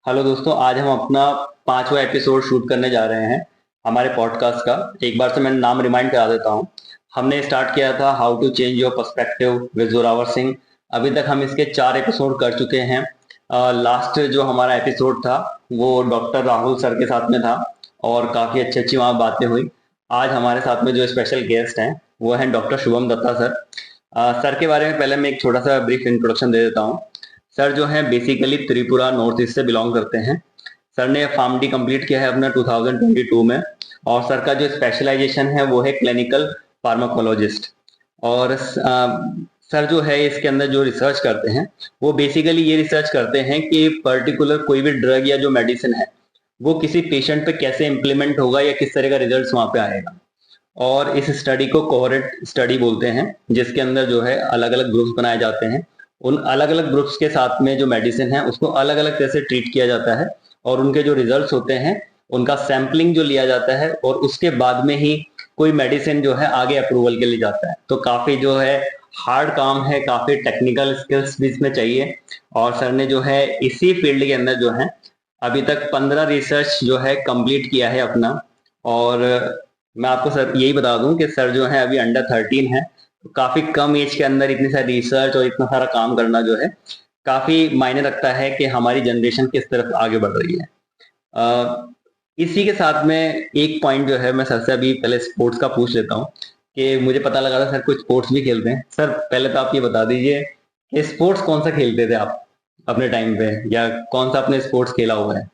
Hello दोस्तों, आज हम अपना 5वां एपिसोड शूट करने जा रहे हैं हमारे पॉडकास्ट का। एक बार से मैं नाम रिमाइंड करा देता हूँ। हमने स्टार्ट किया था how to change your perspective with Zorawar Singh. अभी तक हम इसके 4 एपिसोड कर चुके हैं। लास्ट जो हमारा एपिसोड था वो डॉक्टर राहुल सर के साथ में था और काफ़ी अच्छी अच्छी वहाँ बातें हुई। आज हमारे साथ में जो स्पेशल गेस्ट हैं वो हैं doctor Shubham Datta sir. Sir के बारे में पहले मैं एक छोटा सा ब्रीफ इंट्रोडक्शन दे देता हूँ। सर जो है बेसिकली त्रिपुरा नॉर्थ ईस्ट से बिलोंग करते हैं। सर ने फार्मडी कंप्लीट किया है अपना 2022 में। और सर का जो स्पेशलाइजेशन है वो है क्लिनिकल फार्माकोलॉजिस्ट। और सर जो है इसके अंदर जो रिसर्च करते हैं वो बेसिकली ये रिसर्च करते हैं कि पर्टिकुलर कोई भी ड्रग या जो मेडिसिन है वो किसी पेशेंट पे कैसे इम्प्लीमेंट होगा या किस तरह का रिजल्ट वहां पे आएगा। और इस स्टडी को कोहरेंट स्टडी बोलते हैं, जिसके अंदर जो है अलग अलग ग्रुप्स बनाए जाते हैं। उन अलग अलग ग्रुप्स के साथ में जो मेडिसिन है उसको अलग अलग तरह से ट्रीट किया जाता है और उनके जो रिजल्ट्स होते हैं उनका सैंपलिंग जो लिया जाता है और उसके बाद में ही कोई मेडिसिन जो है आगे अप्रूवल के लिए जाता है। तो काफी जो है हार्ड काम है, काफी टेक्निकल स्किल्स भी इसमें चाहिए। और सर ने जो है इसी फील्ड के अंदर जो है अभी तक 15 रिसर्च जो है कंप्लीट किया है अपना। और मैं आपको सर यही बता दूं कि सर जो है अभी अंडर 13 है। तो काफी कम एज के अंदर इतनी सारी रिसर्च और इतना सारा काम करना जो है काफी मायने रखता है कि हमारी जनरेशन किस तरफ आगे बढ़ रही है। इसी के साथ में एक पॉइंट जो है मैं सर से अभी पहले स्पोर्ट्स का पूछ लेता हूँ कि मुझे पता लगा था सर कुछ स्पोर्ट्स भी खेलते हैं। सर पहले तो आप ये बता दीजिए कि स्पोर्ट्स कौन सा खेलते थे आप अपने टाइम पे, या कौन सा अपने स्पोर्ट्स खेला हुआ है।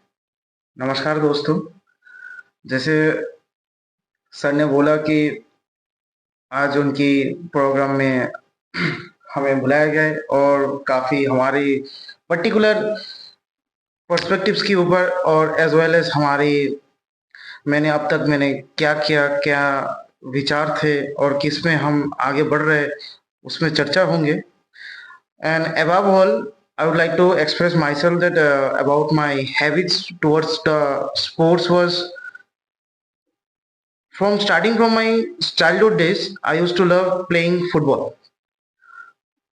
नमस्कार दोस्तों। जैसे सर ने बोला कि आज उनकी प्रोग्राम में हमें बुलाया गया है और काफ़ी हमारी पर्टिकुलर पर्सपेक्टिव्स के ऊपर और एज वेल एज हमारी मैंने क्या किया, क्या विचार थे और किस में हम आगे बढ़ रहे, उसमें चर्चा होंगे। And above all, I would like to express myself that about my habits towards the sports was starting from my childhood days. I used to love playing football.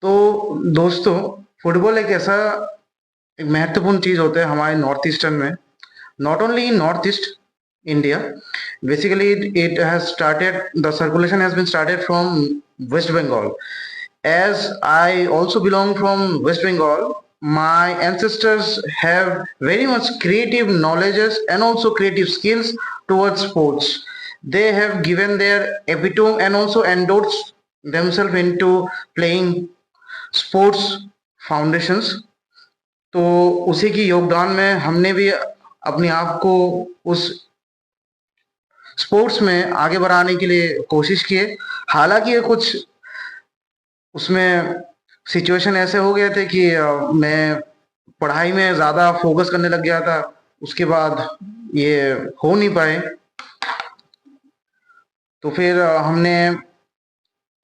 तो दोस्तों, फुटबॉल एक महत्वपूर्ण चीज होता है हमारे नॉर्थ ईस्टर्न में। Not only in north east India, basically it has started, the circulation has been started from West Bengal. As I also belong from West Bengal, my ancestors have very much creative knowledges and also creative skills towards sports. They have given their epitome and also endorsed themselves into playing sports foundations. तो उसी की योगदान में हमने भी अपने आप को उस स्पोर्ट्स में आगे बढ़ाने के लिए कोशिश की है। हालांकि ये कुछ उसमें सिचुएशन ऐसे हो गए थे कि मैं पढ़ाई में ज़्यादा फोकस करने लग गया था, उसके बाद ये हो नहीं पाए। तो फिर हमने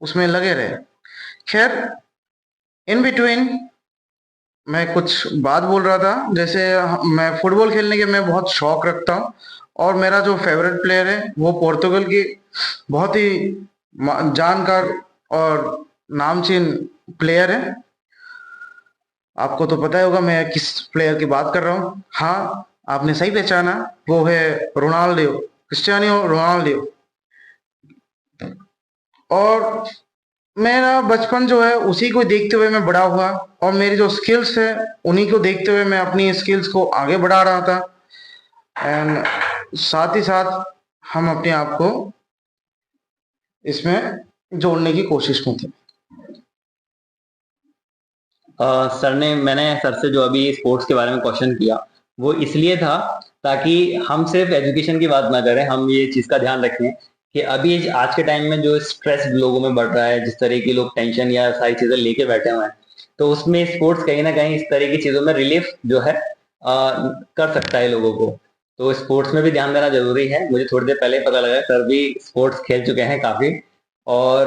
उसमें लगे रहे। खैर, इन बिटवीन मैं कुछ बात बोल रहा था। जैसे मैं फुटबॉल खेलने के मैं बहुत शौक रखता हूँ और मेरा जो फेवरेट प्लेयर है वो पोर्तुगल की बहुत ही जानकार और नामचीन प्लेयर है। आपको तो पता ही होगा मैं किस प्लेयर की बात कर रहा हूँ। हाँ, आपने सही पहचाना, वो है रोनाल्डो, क्रिस्टियानो रोनाल्डो। और मेरा बचपन जो है उसी को देखते हुए मैं बड़ा हुआ और मेरी जो स्किल्स है उन्हीं को देखते हुए मैं अपनी स्किल्स को आगे बढ़ा रहा था। एंड साथ ही साथ हम अपने आप को इसमें जोड़ने की कोशिश में थे। मैंने सर से जो अभी स्पोर्ट्स के बारे में क्वेश्चन किया वो इसलिए था ताकि हम सिर्फ एजुकेशन की बात ना करें, हम ये चीज का ध्यान रखें कि अभी आज के टाइम में जो स्ट्रेस लोगों में बढ़ रहा है, जिस तरह की लोग टेंशन या सारी चीजें लेके बैठे हुए हैं, तो उसमें स्पोर्ट्स कहीं ना कहीं इस तरह की चीजों में रिलीफ जो है कर सकता है लोगों को। तो स्पोर्ट्स में भी ध्यान देना जरूरी है। मुझे थोड़ी देर पहले पता लगा सर भी स्पोर्ट्स खेल चुके हैं काफी। और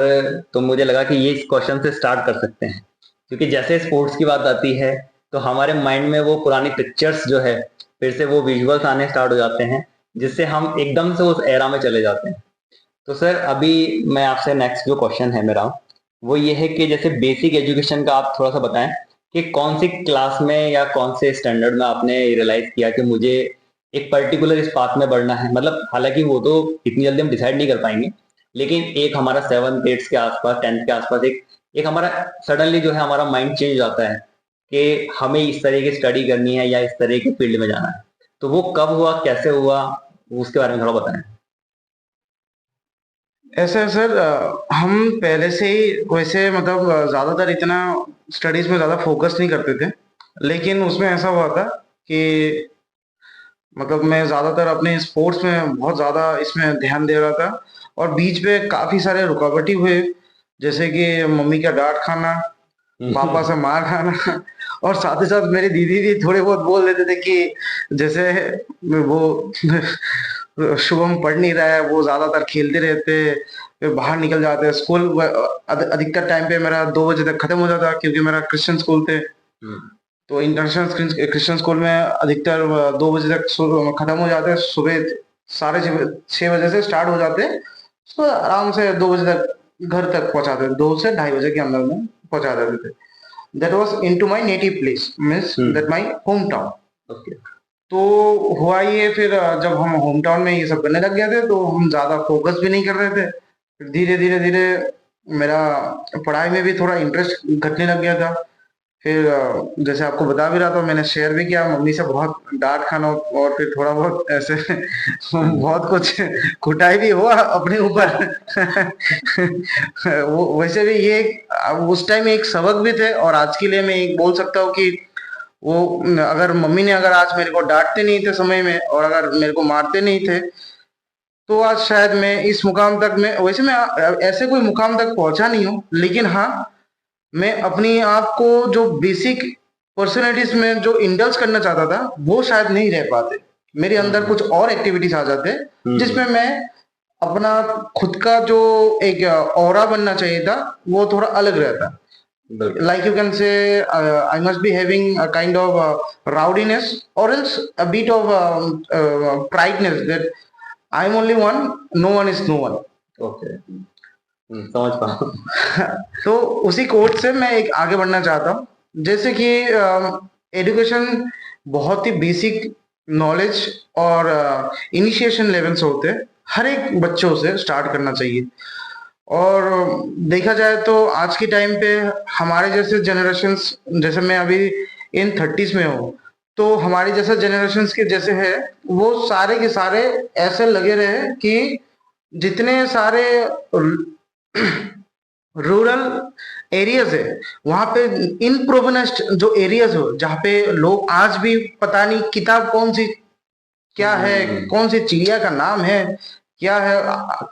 तो मुझे लगा कि ये इस क्वेश्चन से स्टार्ट कर सकते हैं, क्योंकि जैसे स्पोर्ट्स की बात आती है तो हमारे माइंड में वो पुरानी पिक्चर्स जो है फिर से वो विजुअल्स आने स्टार्ट हो जाते हैं, जिससे हम एकदम से उस एरा में चले जाते हैं। तो सर अभी मैं आपसे नेक्स्ट जो क्वेश्चन है मेरा वो ये है कि जैसे बेसिक एजुकेशन का आप थोड़ा सा बताएं कि कौन सी क्लास में या कौन से स्टैंडर्ड में आपने रियलाइज किया कि मुझे एक पर्टिकुलर इस पाथ में बढ़ना है? मतलब हालांकि वो तो इतनी जल्दी हम डिसाइड नहीं कर पाएंगे, लेकिन एक हमारा 7th 8th के आसपास, 10th के आसपास एक एक हमारा सडनली जो है हमारा माइंड चेंज हो जाता है कि हमें इस तरह की स्टडी करनी है या इस तरह के फील्ड में जाना है। तो वो कब हुआ, कैसे हुआ, उसके बारे में थोड़ा बताएं। ऐसा है सर, हम पहले से ही वैसे मतलब ज़्यादातर इतना स्टडीज़ में ज़्यादा फोकस नहीं करते थे। लेकिन उसमें ऐसा हुआ था कि मतलब मैं ज़्यादातर अपने स्पोर्ट्स में बहुत ज़्यादा इसमें ध्यान दे रहा था, और बीच में काफ़ी सारे रुकावटें हुए, जैसे कि मम्मी का डाँट खाना, पापा से मार खाना और साथ ही साथ मेरी दीदी भी थोड़े बहुत बोल देते थे कि जैसे वो शुभम पढ़ नहीं रहा है, वो ज़्यादातर खेलते रहते, फिर बाहर निकल जाते हैं। स्कूल अधिकतर टाइम पे मेरा 2 बजे तक खत्म हो जाता क्योंकि मेरा क्रिश्चियन स्कूल थे। तो इंटरनेशनल क्रिश्चियन स्कूल में अधिकतर 2 बजे तक खत्म हो जाते हैं। सुबह साढ़े 6 बजे से स्टार्ट हो जाते हैं, तो आराम से 2 बजे तक घर तक पहुंचाते थे, 2 से 2:30 बजे के अंदर में पहुंचा देते थे। That was into my native place, means that my home town. Okay. तो हुआ ये, फिर जब हम होम टाउन में ये सब करने लग गए थे तो हम ज़्यादा फोकस भी नहीं कर रहे थे। फिर धीरे धीरे धीरे मेरा पढ़ाई में भी थोड़ा इंटरेस्ट घटने लग गया था। फिर जैसे आपको बता भी रहा था, मैंने शेयर भी किया, मम्मी से बहुत डांट खाना और फिर थोड़ा बहुत ऐसे बहुत कुछ कुटाई भी हुआ अपने ऊपर। वो वैसे भी ये उस टाइम एक सबक भी थे, और आज के लिए मैं एक बोल सकता हूँ कि वो अगर मम्मी ने अगर आज मेरे को डांटते नहीं थे समय में, और अगर मेरे को मारते नहीं थे, तो आज शायद मैं इस मुकाम तक मैं वैसे मैं ऐसे कोई मुकाम तक पहुंचा नहीं हूँ। लेकिन हाँ, मैं अपनी आप को जो बेसिक पर्सनैलिटीज में जो इंडल्ज करना चाहता था वो शायद नहीं रह पाते। मेरे अंदर कुछ और एक्टिविटीज आ जाते जिसमें मैं अपना खुद का जो एक ऑरा बनना चाहिए था वो थोड़ा अलग रहता। Like you can say, I must be having a kind of rowdiness, or else a bit of prideness that I'm only one, no one is no one. Okay. समझ पा। तो उसी कोट से मैं एक आगे बढ़ना चाहता हूँ, जैसे कि एजुकेशन बहुत ही बेसिक नॉलेज और इनिशिएशन लेवल्स होते हैं, हर एक बच्चों से स्टार्ट करना चाहिए। और देखा जाए तो आज के टाइम पे हमारे जैसे जनरेशन्स, जैसे मैं अभी इन 30s में हूँ, तो हमारे जैसे जनरेशन्स के जैसे है वो सारे के सारे ऐसे लगे रहे कि जितने सारे रूरल एरियाज है वहां पे इनप्रोवेनेस्ट जो एरियाज हो, जहाँ पे लोग आज भी पता नहीं किताब कौन सी क्या है, कौन सी चिड़िया का नाम है क्या है,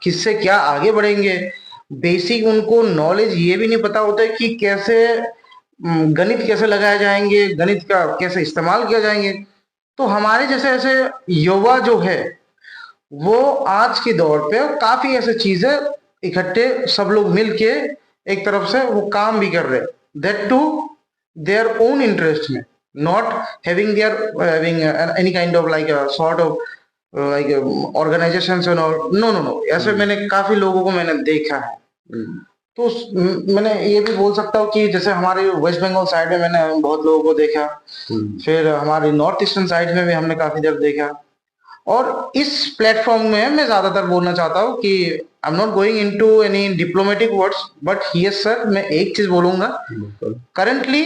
किससे क्या आगे बढ़ेंगे, बेसिक उनको नॉलेज ये भी नहीं पता होता है कि कैसे गणित कैसे लगाए जाएंगे, गणित का कैसे इस्तेमाल किया जाएंगे। तो हमारे जैसे ऐसे युवा जो है वो आज के दौर पे काफी ऐसे चीजें इकट्ठे सब लोग मिलके एक तरफ से वो काम भी कर रहे हैं, that to their own interest में, not having their having any kind of like sort of like organisations and all. No no no, ऐसे मैंने काफी लोगों को मैंने देखा है। तो मैंने ये भी बोल सकता हूँ कि जैसे हमारे वेस्ट बंगाल साइड में मैंने बहुत लोगों को देखा, फिर हमारी नॉर्थ ईस्टर्न साइड में भी हमने काफी देर देखा। और इस प्लेटफॉर्म में मैं ज्यादातर बोलना चाहता हूँ कि I am not going into any diplomatic words, but yes sir, मैं एक चीज बोलूंगा, currently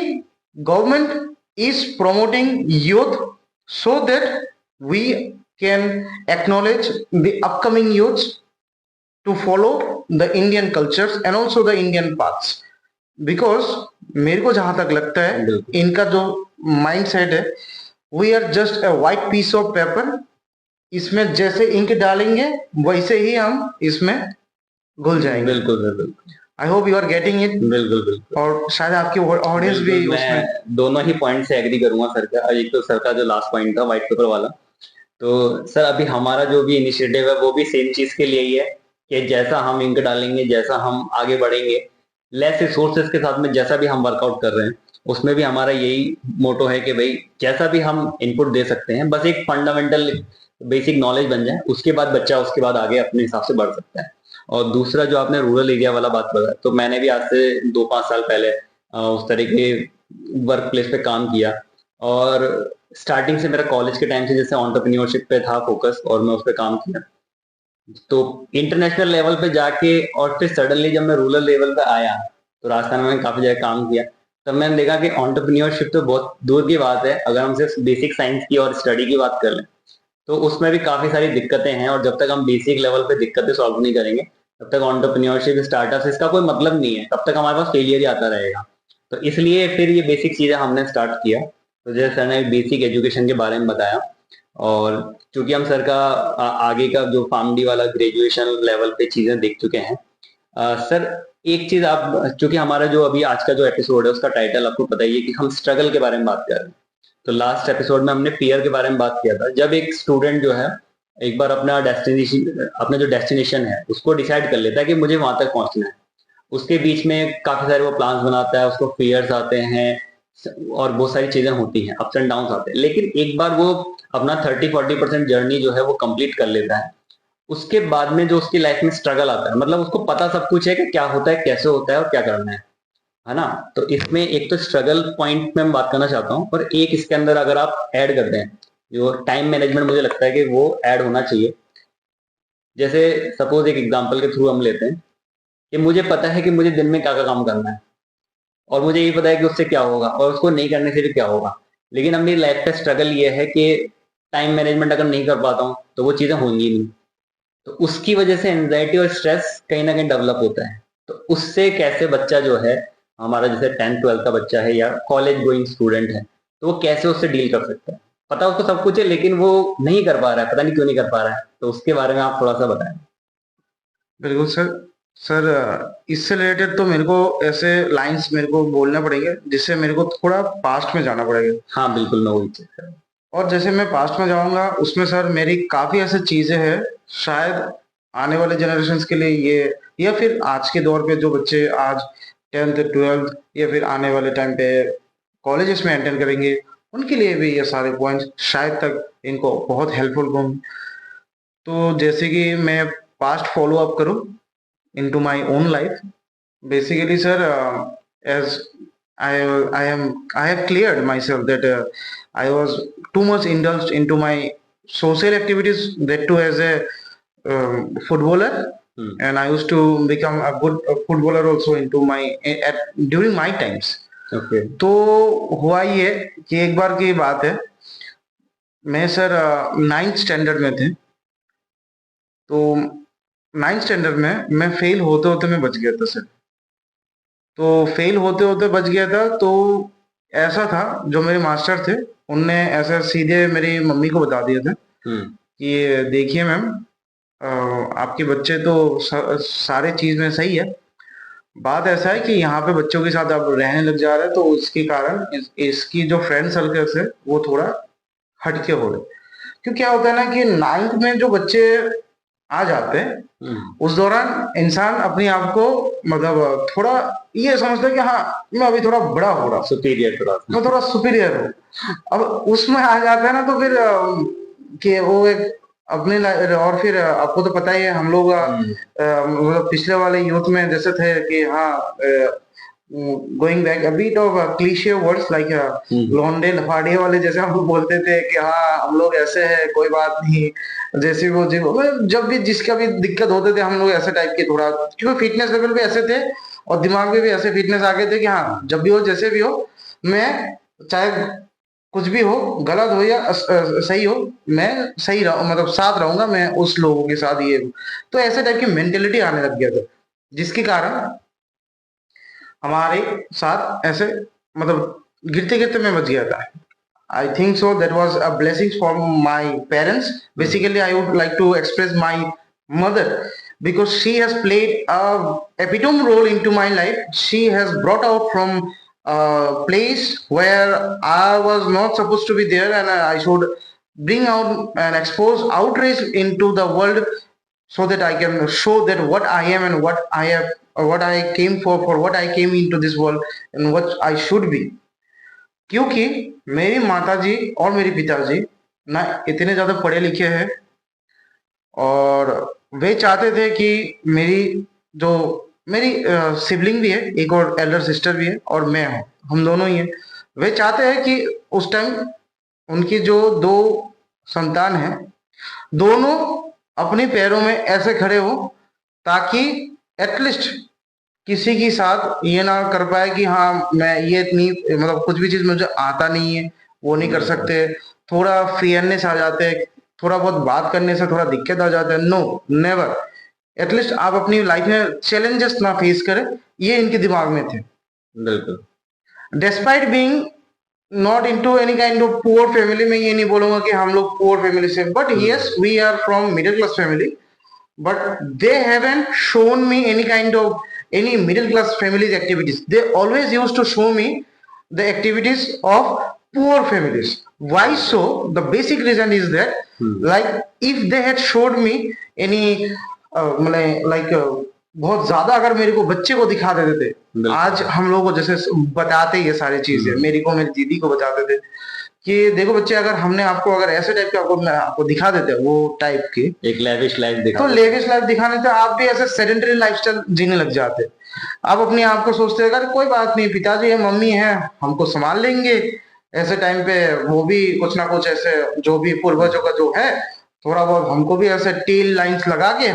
government is promoting youth so that we can acknowledge the upcoming youths to follow the Indian cultures and also the Indian paths, because मेरे को जहां तक लगता है इनका जो माइंड सेट है, we are just a white piece of paper, इसमें जैसे इंक डालेंगे वैसे ही हम इसमें घुल जाएंगे। बिल्कुल बिल्कुल। I hope you are getting it. बिल्कुल बिल्कुल। और शायद आपकी ऑडियंस भी मैं दोनों ही पॉइंट से एग्री करूंगा सर का। एक तो सर का जो लास्ट पॉइंट था व्हाइट पेपर वाला, तो सर अभी हमारा जो भी इनिशिएटिव है वो भी सेम चीज के लिए ही है कि जैसा हम इंक डालेंगे, जैसा हम आगे बढ़ेंगे, लेस रिसोर्सेज के साथ में जैसा भी हम वर्कआउट कर रहे हैं, उसमें भी हमारा यही मोटो है कि भाई जैसा भी हम इनपुट दे सकते हैं, बस एक फंडामेंटल बेसिक नॉलेज बन जाए, उसके बाद बच्चा उसके बाद आगे अपने हिसाब से बढ़ सकता है। और दूसरा जो आपने रूरल एरिया वाला बात बताया, तो मैंने भी आज से 2-5 साल पहले उस तरह के वर्क प्लेस पे काम किया। और स्टार्टिंग से मेरा कॉलेज के टाइम से जैसे एंटरप्रेन्योरशिप पे था फोकस, और मैं उस पर काम किया। तो इंटरनेशनल लेवल पे जाके और फिर सडनली जब मैं रूरल लेवल पे आया, तो राजस्थान में काफी जगह काम किया, तब मैंने देखा कि एंटरप्रेन्योरशिप तो बहुत दूर की बात है। अगर हम सिर्फ बेसिक साइंस की और स्टडी की बात कर लें तो उसमें भी काफी सारी दिक्कतें हैं, और जब तक हम बेसिक लेवल पे दिक्कतें सॉल्व नहीं करेंगे तब तक एंटरप्रेन्योरशिप स्टार्टअप इसका कोई मतलब नहीं है, तब तक हमारे पास फेलियर ही आता रहेगा। तो इसलिए फिर ये बेसिक चीजें हमने स्टार्ट किया। तो जैसे सर ने बेसिक एजुकेशन के बारे में बताया, और चूंकि हम सर का आगे का जो फार्मडी वाला ग्रेजुएशन लेवल पे चीजें देख चुके हैं, सर एक चीज आप, चूंकि हमारा जो अभी आज का जो एपिसोड है उसका टाइटल आपको पता ही है कि हम स्ट्रगल के बारे में बात कर रहे हैं। तो लास्ट एपिसोड में हमने फियर के बारे में बात किया था। जब एक स्टूडेंट जो है एक बार अपना जो डेस्टिनेशन है उसको डिसाइड कर लेता है कि मुझे वहां तक पहुंचना है, उसके बीच में काफी सारे वो प्लान्स बनाता है, उसको फियर्स आते हैं और बहुत सारी चीजें होती हैं, अप्स एंड डाउन आते हैं। लेकिन एक बार वो अपना 30-40% जर्नी जो है वो कंप्लीट कर लेता है, उसके बाद में जो उसकी लाइफ में स्ट्रगल आता है, मतलब उसको पता सब कुछ है कि क्या होता है, कैसे होता है और क्या करना है ना। तो इसमें एक तो स्ट्रगल पॉइंट में मैं बात करना चाहता हूँ, और एक इसके अंदर अगर आप ऐड करते हैं जो टाइम मैनेजमेंट, मुझे लगता है कि वो ऐड होना चाहिए। जैसे सपोज एक एग्जांपल के थ्रू हम लेते हैं कि मुझे पता है कि मुझे दिन में क्या क्या काम करना है, और मुझे ये पता है कि उससे क्या होगा और उसको नहीं करने से भी क्या होगा। लेकिन अब मेरी लाइफ का स्ट्रगल ये है कि टाइम मैनेजमेंट अगर नहीं कर पाता हूँ तो वो चीजें होंगी नहीं। तो उसकी वजह से एंजाइटी और स्ट्रेस कहीं ना कहीं डेवलप होता है। तो उससे कैसे बच्चा जो है हमारा, जैसे 10th 12th का बच्चा है या कॉलेज गोइंग स्टूडेंट है, तो वो कैसे उससे डील कर सकता है। पता उसको सब कुछ है लेकिन वो नहीं कर पा रहा है, पता नहीं क्यों नहीं कर पा रहा है। तो उसके बारे में आप थोड़ा सा बताएं। बिल्कुल सर। सर इससे रिलेटेड तो मेरे को ऐसे लाइंस मेरे को बोलना पड़ेंगे जिससे मेरे को थोड़ा पास्ट में जाना पड़ेगा। हाँ बिल्कुल, मैं वही चीज कर रहा हूँ। और जैसे मैं पास्ट में जाऊंगा उसमें सर मेरी काफी ऐसी चीजें हैं, शायद आने वाले जनरेशन के लिए ये, या फिर आज के दौर पे जो बच्चे आज 10th 12th या फिर आने वाले टाइम पे कॉलेजेस में एंटर करेंगे, उनके लिए भी ये सारे पॉइंट्स शायद तक इनको बहुत हेल्पफुल होंगे। तो जैसे कि मैं पास्ट फॉलो अप करूं into my own life. Basically, sir, as I I have cleared myself that I was too much indulged into my social activities. That too as a footballer, and I used to become a good footballer also into my at during my times. Okay. तो हुआ ये कि एक बार की बात है, मैं sir 9th standard में थे। तो 9th स्टैंडर्ड में मैं फेल होते होते मैं बच गया था सर। तो फेल होते होते बच गया था। तो ऐसा था, जो मेरे मास्टर थे उनने ऐसा सीधे मेरी मम्मी को बता दिया था कि देखिए मैम, आपके बच्चे तो सारे चीज में सही है, बात ऐसा है कि यहाँ पे बच्चों के साथ आप रहने लग जा रहे हैं, तो उसके कारण इसकी जो फ्रेंड सर्कल है वो थोड़ा हटके हो रहे। क्यों, क्या होता है ना कि 9th में जो बच्चे आ जाते हैं उस दौरान इंसान अपने आप को मतलब थोड़ा ये समझता है कि हाँ मैं अभी थोड़ा बड़ा हो रहा, सुपीरियर, मैं थोड़ा सुपीरियर हूँ। अब उसमें आ जाता है ना, तो फिर कि वो एक अपने और फिर आपको तो पता ही है हम लोग मतलब पिछले वाले यूथ में जैसे थे कि हाँ going back a bit of cliche words like लौंडे लफाड़े वाले, जैसे हम लोग बोलते थे कि हाँ हम लोग ऐसे हैं, कोई बात नहीं, जैसे वो जी जब भी जिसका भी दिक्कत होते थे हम लोग ऐसे टाइप के थोड़ा, क्योंकि फिटनेस लेवल पे ऐसे थे और दिमाग में भी ऐसे फिटनेस आ गए थे कि हाँ जब भी हो जैसे भी हो, मैं चाहे कुछ भी हो, गलत हो या सही हो, मैं सही रहूं, मतलब साथ रहूंगा मैं उस लोगों के साथ। ये तो ऐसे टाइप की मेंटेलिटी आने लग गया था, जिसके कारण हमारे साथ ऐसे मतलब गिरते गिरते मैं बच गया था। I think so that was a blessing from my parents. Basically, I would like to express my mother because she has played a epitome role into my life. She has brought out from a place where I was not supposed to be there, and I should bring out and expose outrage into the world so that I can show that what I am and what I have, what I came for what I came into this world and what I should be. क्योंकि मेरी माताजी और मेरे पिताजी ना इतने ज्यादा पढ़े लिखे हैं, और वे चाहते थे कि मेरी जो मेरी सिबलिंग भी है, एक और एल्डर सिस्टर भी है, और मैं हूँ, हम दोनों ही हैं। वे चाहते हैं कि उस टाइम उनकी जो दो संतान है, दोनों अपने पैरों में ऐसे खड़े हो, ताकि एटलीस्ट किसी के साथ ये ना कर पाए कि हाँ मैं ये इतनी मतलब कुछ भी चीज मुझे आता नहीं है, वो नहीं कर सकते, थोड़ा फेयरनेस आ जाते हैं, थोड़ा बहुत बात करने से थोड़ा दिक्कत आ जाता है। No, never. एटलीस्ट आप अपनी लाइफ में चैलेंजेस ना फेस करें, ये इनके दिमाग में थे। बिल्कुल। Despite being not into any kind of poor family, में ये नहीं बोलूंगा कि हम लोग पुअर फैमिली से, but yes we are from middle class family, but they haven't shown me any kind of any middle class families activities. They always used to show me the activities of poor families. Why so? The basic reason is that like if they had showed me any बहुत ज्यादा अगर मेरे को बच्चे को दिखा देते थे, आज हम लोग को जैसे बताते ये सारी चीजें, मेरी को मेरी दीदी को बताते थे कि देखो बच्चे, अगर हमने आपको अगर ऐसे टाइप के आपको दिखा देते वो टाइप की एक लेविश लाइफ दिखा, तो लेविश लाइफ दिखाने से आप भी ऐसे सेडेंटरी लाइफस्टाइल जीने लग जाते। आप अपने आप को सोचते अगर कोई बात नहीं, पिताजी है, मम्मी है, हमको संभाल लेंगे। ऐसे टाइम पे वो भी कुछ ना कुछ ऐसे जो भी पूर्वजों का जो है थोड़ा बहुत हमको भी ऐसे टेल लाइंस लगा के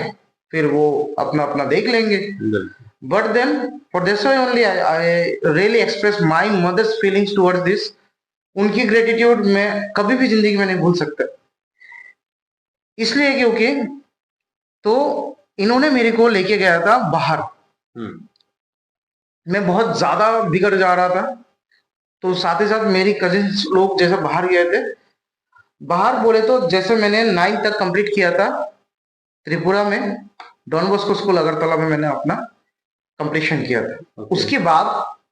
फिर वो अपना अपना देख लेंगे। But then for this way only I really express my mother's feelings towards this. उनकी ग्रेटिट्यूड मैं कभी भी जिंदगी में नहीं भूल सकता, इसलिए क्योंकि तो इन्होंने मेरे को लेके गया था बाहर। मैं बहुत ज्यादा बिगड़ जा रहा था, तो साथ ही साथ मेरी कजिन्स लोग जैसे बाहर गए थे। बाहर बोले तो जैसे मैंने 9th तक कंप्लीट किया था त्रिपुरा में, डॉन बॉस्को स्कूल अगरतला में मैंने अपना कंप्लीशन किया था। उसके बाद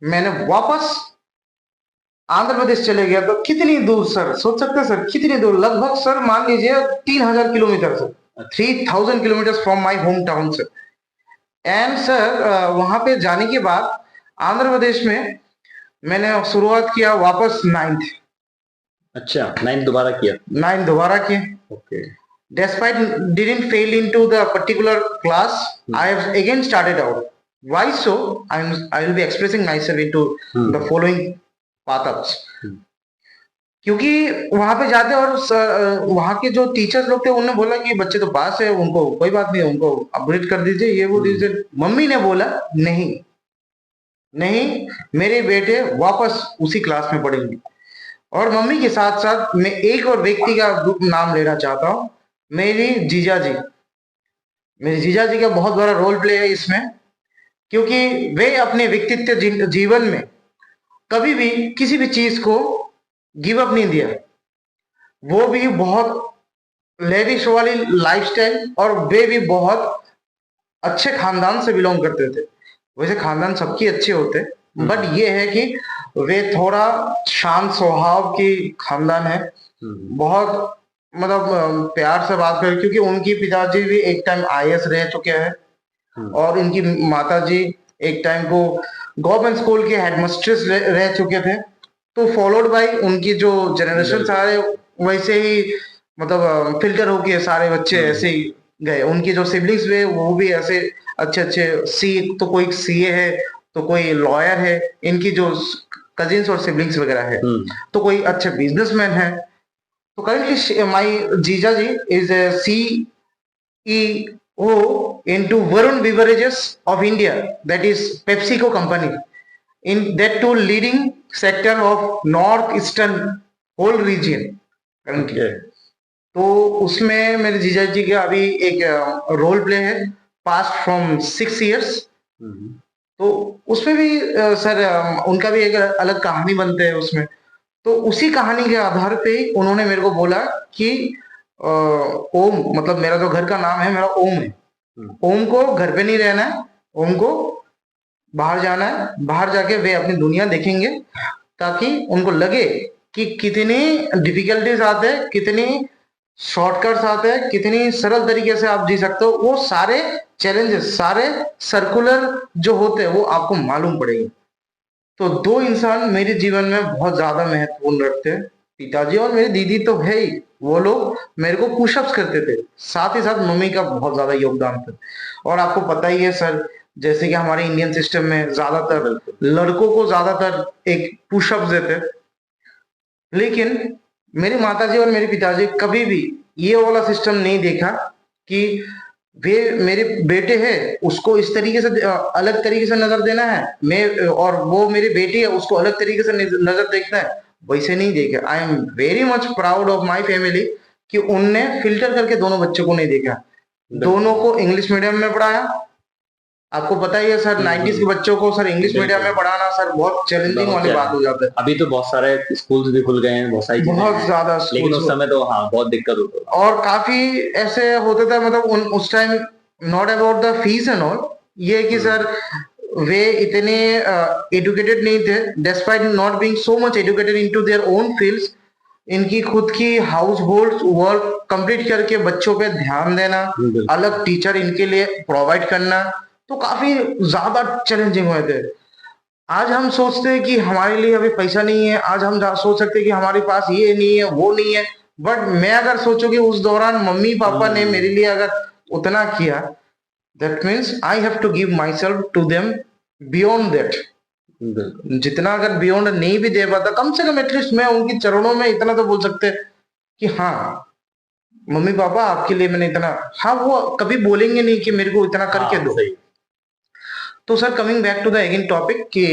मैंने वापस आंध्र प्रदेश चले गया। तो कितनी दूर सर, सोच सकते हैं सर कितनी दूर, लगभग सर मान लीजिए 3000 kilometre sir, 3000 kilometre from my home town sir. And sir वहां पे जाने के बाद आंध्र प्रदेश में मैंने शुरुआत किया वापस 9th। अच्छा, 9th दोबारा किया? 9th दोबारा किया। Okay. Despite didn't fail into the particular class, I have again started out. Why so? I will be expressing myself into the following paths. क्योंकि वहां पे जाते और वहां के जो टीचर्स लोग थे उन्होंने बोला कि बच्चे तो पास है, उनको कोई बात नहीं, उनको अपग्रेड कर दीजिए, ये वो दीजिए। मम्मी ने बोला नहीं नहीं, मेरे बेटे वापस उसी क्लास में पढ़ेंगे। और मम्मी के साथ साथ मैं एक और व्यक्ति का नाम लेना चाहता हूँ, मेरी जीजा जी। मेरी जीजा जी का बहुत बड़ा रोल प्ले है इसमें, क्योंकि वे अपने व्यक्तित्व जीवन में कभी भी किसी भी चीज को गिव अप नहीं दिया। वो भी बहुत लेविश वाली लाइफस्टाइल, और वे भी बहुत अच्छे खानदान से बिलोंग करते थे। वैसे खानदान सबके अच्छे होते, बट ये है कि वे थोड़ा शांत स्वभाव की खानदान है। बहुत मतलब प्यार से बात करें, क्योंकि उनकी पिताजी भी एक टाइम IAS रह चुके हैं और इनकी माताजी एक टाइम को गवर्नमेंट स्कूल के हेडमिस्ट्रेस रह चुके थे। तो फॉलोड बाय उनकी जो जनरेशन सारे वैसे ही मतलब फिल्टर होके सारे बच्चे ऐसे ही गए। उनकी जो सिबलिंग्स हुए वो भी ऐसे अच्छे अच्छे तो कोई CA है, तो कोई लॉयर है, इनकी जो कजिन्स और सिबलिंग्स वगैरह है, तो कोई अच्छे बिजनेसमैन है। तो currently my जीजा जी is a CEO into Varun Beverages of India, that is PepsiCo company, in that too leading sector of northeastern whole region currently। तो उसमें मेरे जीजा जी का अभी एक रोल प्ले है, पास्ट फ्रॉम 6 years। तो उसमें भी सर उनका भी एक अलग कहानी बनते है उसमें। तो उसी कहानी के आधार पे उन्होंने मेरे को बोला कि ओम, मतलब मेरा जो घर का नाम है मेरा ओम है, ओम को घर पे नहीं रहना है, ओम को बाहर जाना है। बाहर जाके वे अपनी दुनिया देखेंगे, ताकि उनको लगे कि कितनी डिफिकल्टीज आते हैं, कितनी शॉर्टकट्स आते हैं, कितनी सरल तरीके से आप जी सकते हो। वो सारे चैलेंजेस, सारे सर्कुलर जो होते हैं वो आपको मालूम पड़ेंगे। तो दो इंसान मेरे जीवन में बहुत ज्यादा महत्वपूर्ण रखते हैं, पिताजी और मेरी दीदी तो है ही। वो लोग मेरे को पुशअप्स करते थे, साथ ही साथ मम्मी का बहुत ज्यादा योगदान था। और आपको पता ही है सर, जैसे कि हमारे इंडियन सिस्टम में ज्यादातर लड़कों को ज्यादातर एक पुशअप देते, लेकिन मेरी माताजी और मेरे पिताजी कभी भी ये वाला सिस्टम नहीं देखा कि वे मेरे बेटे हैं, उसको इस तरीके से अलग तरीके से नजर देना है, मैं और वो मेरी बेटी है उसको अलग तरीके से नजर देखना है, वैसे नहीं देखा। I am very much proud of my family कि उनने फिल्टर करके दोनों बच्चों को नहीं देखा, दोनों को इंग्लिश मीडियम में पढ़ाया। आपको पता ही है सर, 90s के बच्चों को सर इंग्लिश मीडियम में पढ़ाना सर बहुत चैलेंजिंग वाली बात हो जाता है। अभी तो बहुत सारे स्कूल्स भी खुल गए हैं, बहुत सारी बहुत ज्यादा, लेकिन उस समय तो हाँ बहुत दिक्कत होती है। और काफी ऐसे होता था, मतलब उस time not about the fees and all, ये कि सर वे इतने एजुकेटेड नहीं थे, despite not being so much educated into their own fields, इनकी खुद की हाउस होल्ड वर्क कंप्लीट करके बच्चों पे ध्यान देना, अलग टीचर इनके लिए प्रोवाइड करना, तो काफी ज्यादा चैलेंजिंग हुए थे। आज हम सोचते हैं कि हमारे लिए अभी पैसा नहीं है, आज हम सोच सकते हैं कि हमारे पास ये नहीं है वो नहीं है, बट मैं अगर सोचूं कि उस दौरान मम्मी पापा ने मेरे लिए अगर उतना किया, that means I have to give myself to them beyond that. जितना अगर बियॉन्ड नहीं भी दे पाता, कम से कम एटलीस्ट मैं उनके चरणों में इतना तो बोल सकते कि हाँ मम्मी पापा आपके लिए मैंने इतना, हाँ वो कभी बोलेंगे नहीं कि मेरे को इतना करके दो। तो sir coming back to the again topic कि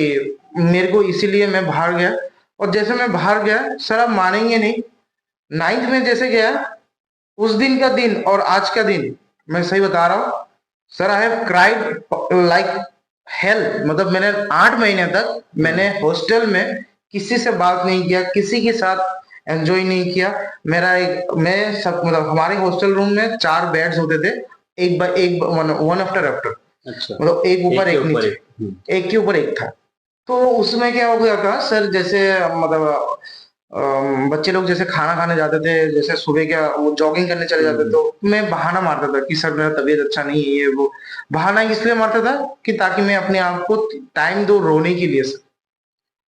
मेरे को इसीलिए मैं बाहर गया, और जैसे मैं बाहर गया सर आप मानेंगे नहीं, 9th में जैसे गया, उस दिन का दिन और आज का दिन मैं सही बता रहा हूँ sir, I have cried like hell. मतलब मैंने 8 महीने तक मैंने हॉस्टल में किसी से बात नहीं किया, किसी के साथ एंजॉय नहीं किया। मेरा एक मैं सब मतलब हमारे हॉस्टल रूम में 4 बेड्स होते थे, एक बाय एक, वन आफ्टर आफ्टर, अच्छा, मतलब एक ऊपर एक नीचे, एक के ऊपर एक था। तो उसमें क्या हो गया था सर, जैसे मतलब बच्चे लोग जैसे खाना खाने जाते थे, जैसे सुबह क्या वो जॉगिंग करने चले जाते, तो मैं बहाना मारता था कि सर मेरा तबीयत अच्छा नहीं है, ये वो बहाना इसलिए मारता था कि ताकि मैं अपने आप को टाइम दो रोने के लिए, सर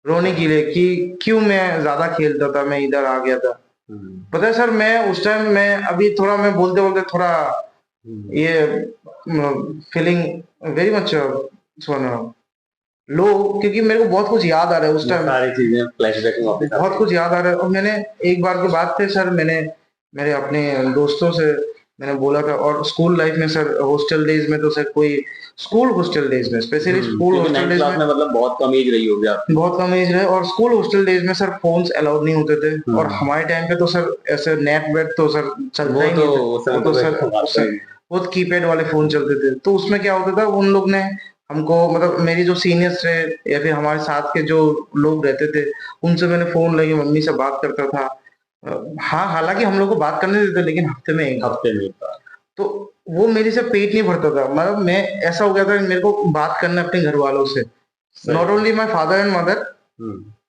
रोने के लिए कि क्यों मैं ज्यादा खेलता था, मैं इधर आ गया था। पता है सर, मैं उस टाइम मैं अभी थोड़ा मैं बोलते बोलते थोड़ा ये फीलिंग वेरी मच लो, क्योंकि मेरे को बहुत कुछ याद आ रहा है उस टाइम, सारी चीजें फ्लैशबैक में वापस बहुत कुछ याद आ रहा है। और मैंने एक बार की बात थे सर, मैंने मेरे अपने दोस्तों से मैंने बोला था, और स्कूल लाइफ में सर हॉस्टल डेज में तो सर कोई स्कूल हॉस्टल डेज में स्पेशली स्कूल हॉस्टल डेज में मतलब बहुत कम एज रही होगी आपकी, बहुत कम एज रहे, और स्कूल हॉस्टल डेज में सर फोन्स अलाउड नहीं होते थे, और हमारे टाइम पे तो सर ऐसे नेट वेट तो सर चलता ही नहीं था, तो सर बहुत कीपैड वाले फोन चलते थे। तो उसमें क्या होता था, उन लोग ने हमको मतलब मेरी जो सीनियर्स थे या फिर हमारे साथ के जो लोग रहते थे, उनसे मैंने फोन लेके मम्मी से बात करता था। हाँ हालांकि हम लोग को बात करने देते, लेकिन हफ्ते में एक हफ्ते में तो वो मेरे से पेट नहीं भरता था। मतलब मैं ऐसा हो गया था कि मेरे को बात करना अपने घर वालों से, not only my father and mother,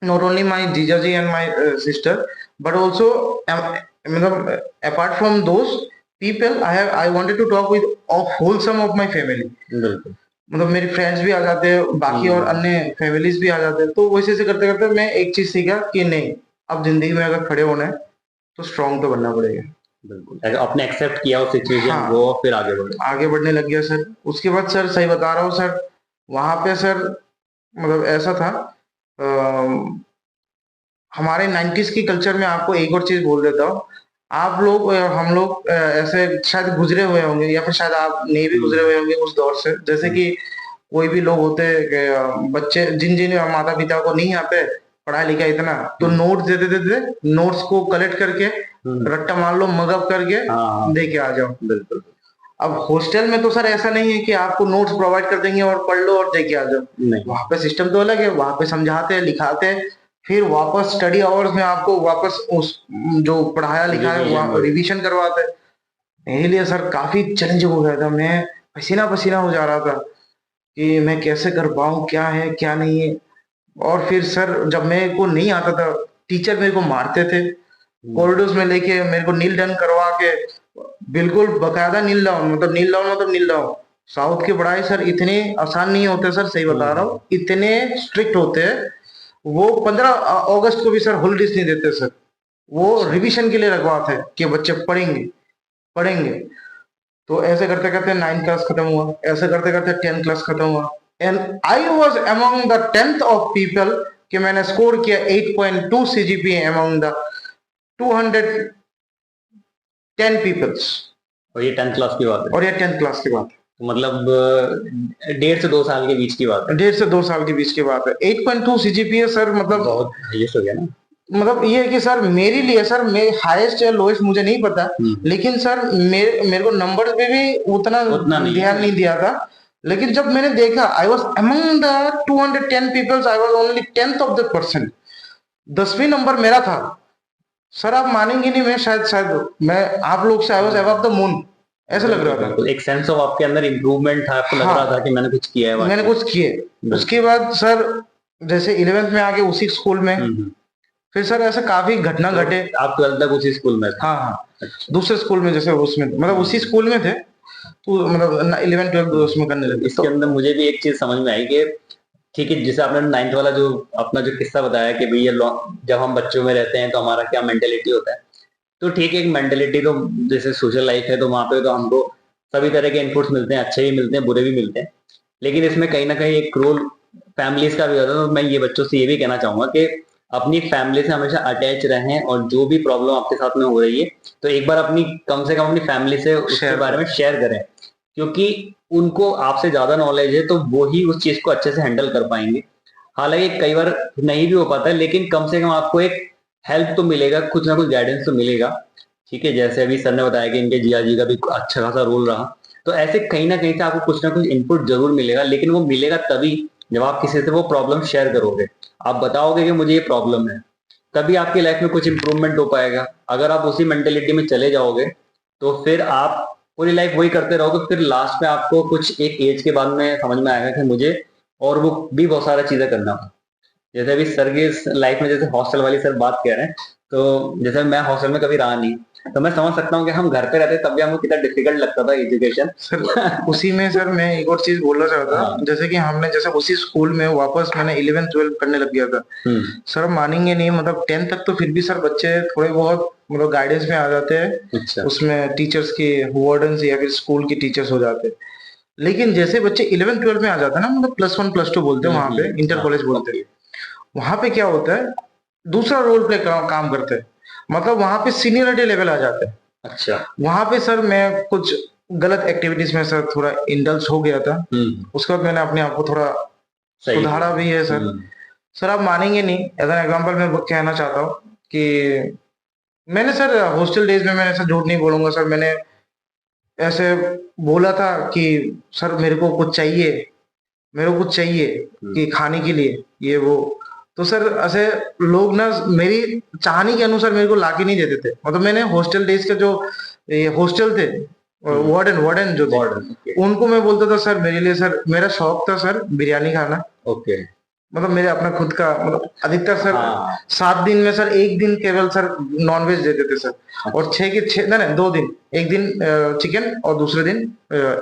not only my jija ji and my sister, but also मतलब apart from those people I wanted to talk with wholesome of my family. मतलब मेरे फ्रेंड्स भी आ जाते हैं बाकी और अन्य फैमिलीज भी आ जाते हैं। तो वैसे से करते करते मैं एक चीज सीखा कि नहीं, अब जिंदगी में अगर खड़े होना है तो स्ट्रांग तो बनना पड़ेगा। बिल्कुल, आपने एक्सेप्ट किया उस सिचुएशन हाँ, को, फिर आगे बढ़ने लग गया सर। उसके बाद सर सही बता रहा हूँ सर, वहां पे सर मतलब ऐसा था, हमारे 90s की कल्चर में आपको एक और चीज बोल देता हूँ, आप लोग हम लोग ऐसे शायद गुजरे हुए होंगे, या फिर शायद आप नहीं भी गुजरे हुए होंगे उस दौर से। जैसे कि कोई भी लोग होते हैं बच्चे जिन जिन माता पिता को नहीं आते पढ़ा लिखा इतना, तो नोट्स दे देते थे, नोट्स को कलेक्ट करके रट्टा मान लो मगअप करके दे के आ जाओ। बिल्कुल। अब हॉस्टल में तो सर ऐसा नहीं है कि आपको नोट्स प्रोवाइड कर देंगे और पढ़ लो और दे के आ जाओ, वहां पे सिस्टम तो अलग है, वहां पे समझाते हैं लिखाते हैं, फिर वापस स्टडी आवर्स में आपको वापस उस जो पढ़ाया लिखा है वहां रिवीजन करवाते हैं। मेरे लिए सर काफी चैलेंजिंग हो गया था, मैं पसीना पसीना हो जा रहा था कि मैं कैसे कर पाऊँ, क्या है क्या नहीं है। और फिर सर जब मेरे को नहीं आता था, टीचर मेरे को मारते थे, कॉरिडोर्स में लेके मेरे को नील डाउन करवा के, बिल्कुल बकायदा नील डाउन, मतलब नील डाउन मतलब नील डाउन। साउथ की पढ़ाई सर इतने आसान नहीं होते सर, सही बता रहा हूँ, इतने स्ट्रिक्ट होते हैं। वो 15 अगस्त को भी सर हॉलीडेज नहीं देते सर, वो रिवीजन के लिए रखवाते हैं कि बच्चे पढ़ेंगे पढ़ेंगे। तो ऐसे करते करते 9th क्लास खत्म हुआ, ऐसे करते करते 10th क्लास खत्म हुआ, and I was among the 10th of people कि मैंने स्कोर किया 8.2 सीजीपीए अमंग द 210 पीपल्स। और ये 10th क्लास की बात है? और ये 10th क्लास की बात है, तो मतलब 1.5 से 2 साल के बीच की बात है। 1.5 से 2 साल के बीच की बात है। 8.2 सीजीपीए सर, मतलब बहुत हाईएस्ट हो गया ना। मतलब ये है कि सर मेरे लिए सर, मेरे हाईएस्ट या लोएस्ट मुझे नहीं पता, लेकिन सर मेरे को नंबर पे भी उतना ध्यान नहीं दिया था। लेकिन जब मैंने देखा, I was among the 210 peoples, I was only 10th of the person, 10वीं नंबर मेरा था। सर आप मानेंगे नहीं, मैं शायद मैं आप लोग से I was above the moon, ऐसा लग रहा था। एक सेंस ऑफ आपके अंदर इम्प्रूवमेंट था, आपको लग रहा था कि मैंने कुछ किया है, मैंने कुछ किए। उसके बाद सर जैसे 11th में आके उसी स्कूल में, फिर सर ऐसे काफी घटना घटे। आप 12th तक उसी स्कूल में थे? हाँ हाँ, दूसरे स्कूल में, जैसे उसमें मतलब उसी स्कूल में थे, तो मतलब 11 12 उसमें करने लगे। इसके अंदर मुझे भी एक चीज समझ में आई कि ठीक है, जैसे आपने 9th वाला जो अपना जो किस्सा बताया कि भैया जब हम बच्चों में रहते हैं तो हमारा क्या मेंटेलिटी होता है, तो ठीक है, एक मेंटेलिटी तो जैसे सोशल लाइफ है तो वहां पे तो हमको सभी तरह के इनपुट्स मिलते हैं, अच्छे भी मिलते हैं, बुरे भी मिलते हैं, लेकिन इसमें कहीं ना कहीं एक रोल फैमिलीज का भी होता है। तो मैं ये बच्चों से ये भी कहना चाहूंगा कि अपनी फैमिली से हमेशा अटैच रहें, और जो भी प्रॉब्लम आपके साथ में हो रही है तो एक बार अपनी कम से कम अपनी फैमिली से उसके बारे में शेयर करें, क्योंकि उनको आपसे ज्यादा नॉलेज है तो वो ही उस चीज को अच्छे से हैंडल कर पाएंगे। हालांकि कई बार नहीं भी हो पाता है, लेकिन कम से कम आपको एक हेल्प तो मिलेगा, कुछ ना कुछ गाइडेंस तो मिलेगा। ठीक है, जैसे अभी सर ने बताया कि इनके जिया जी का भी अच्छा खासा रोल रहा, तो ऐसे कहीं ना कहीं से आपको कुछ ना कुछ इनपुट जरूर मिलेगा, लेकिन वो मिलेगा तभी जब आप किसी से वो प्रॉब्लम शेयर करोगे, आप बताओगे कि मुझे ये प्रॉब्लम है, तभी आपकी लाइफ में कुछ इंप्रूवमेंट हो पाएगा। अगर आप उसी मेंटेलिटी में चले जाओगे तो फिर आप पूरी लाइफ वही करते रहोगे, फिर लास्ट में आपको कुछ एक एज के बाद में समझ में आएगा कि मुझे और वो भी बहुत सारा चीजें करना था। जैसे अभी सर की लाइफ में जैसे हॉस्टल वाली सर बात कह रहे हैं, तो जैसे मैं हॉस्टल में कभी रहा नहीं, तो मैं समझ सकता हूँ कि हम घर पे रहते तब भी हमको कितना डिफिकल्ट लगता था एजुकेशन। सर उसी में सर मैं एक और चीज बोलना चाहता था। जैसे कि हमने जैसे उसी स्कूल में वापस मैंने 11th 12th करने लग गया था। सर मानेंगे नहीं, मतलब 10th तक तो फिर भी सर बच्चे थोड़े बहुत मतलब गाइडेंस में आ जाते हैं। अच्छा। उसमें टीचर्स के वार्डन या फिर स्कूल के टीचर्स हो जाते हैं। लेकिन जैसे बच्चे 11th 12th में आ जाते हैं ना, मतलब +1 +2 बोलते हैं वहां पे, इंटर कॉलेज बोलते हैं, वहां पे क्या होता है, दूसरा रोल प्ले काम करते हैं, मतलब वहां पे सीनियरिटी लेवल आ जाते हैं। अच्छा। वहां पे सर मैं कुछ गलत एक्टिविटीज में सर थोड़ा इंडल्ज हो गया था। उसके बाद मैंने अपने आप को थोड़ा सुधारा भी है सर। सर आप मानेंगे नहीं, एज एन एग्जांपल मैं कहना चाहता हूँ कि मैंने सर हॉस्टल डेज में, मैंने ऐसा झूठ नहीं बोलूंगा सर, मैंने ऐसे बोला था कि सर मेरे को कुछ चाहिए, मेरे को कुछ चाहिए कि खाने के लिए ये वो, तो सर ऐसे लोग ना मेरी चाहने के अनुसार मेरे को लाके नहीं देते थे। मतलब मैंने हॉस्टल डेज के जो ये हॉस्टल थे, वार्डन जो थे, उनको मैं बोलता था सर मेरे लिए, सर मेरा शौक था सर बिरयानी खाना। ओके। मतलब मेरे अपना खुद का, मतलब अधिकतर सर 7 दिन में सर 1 दिन केवल सर नॉनवेज देते थे सर, और 6 के 6 नहीं 2 दिन, 1 दिन चिकन और दूसरे दिन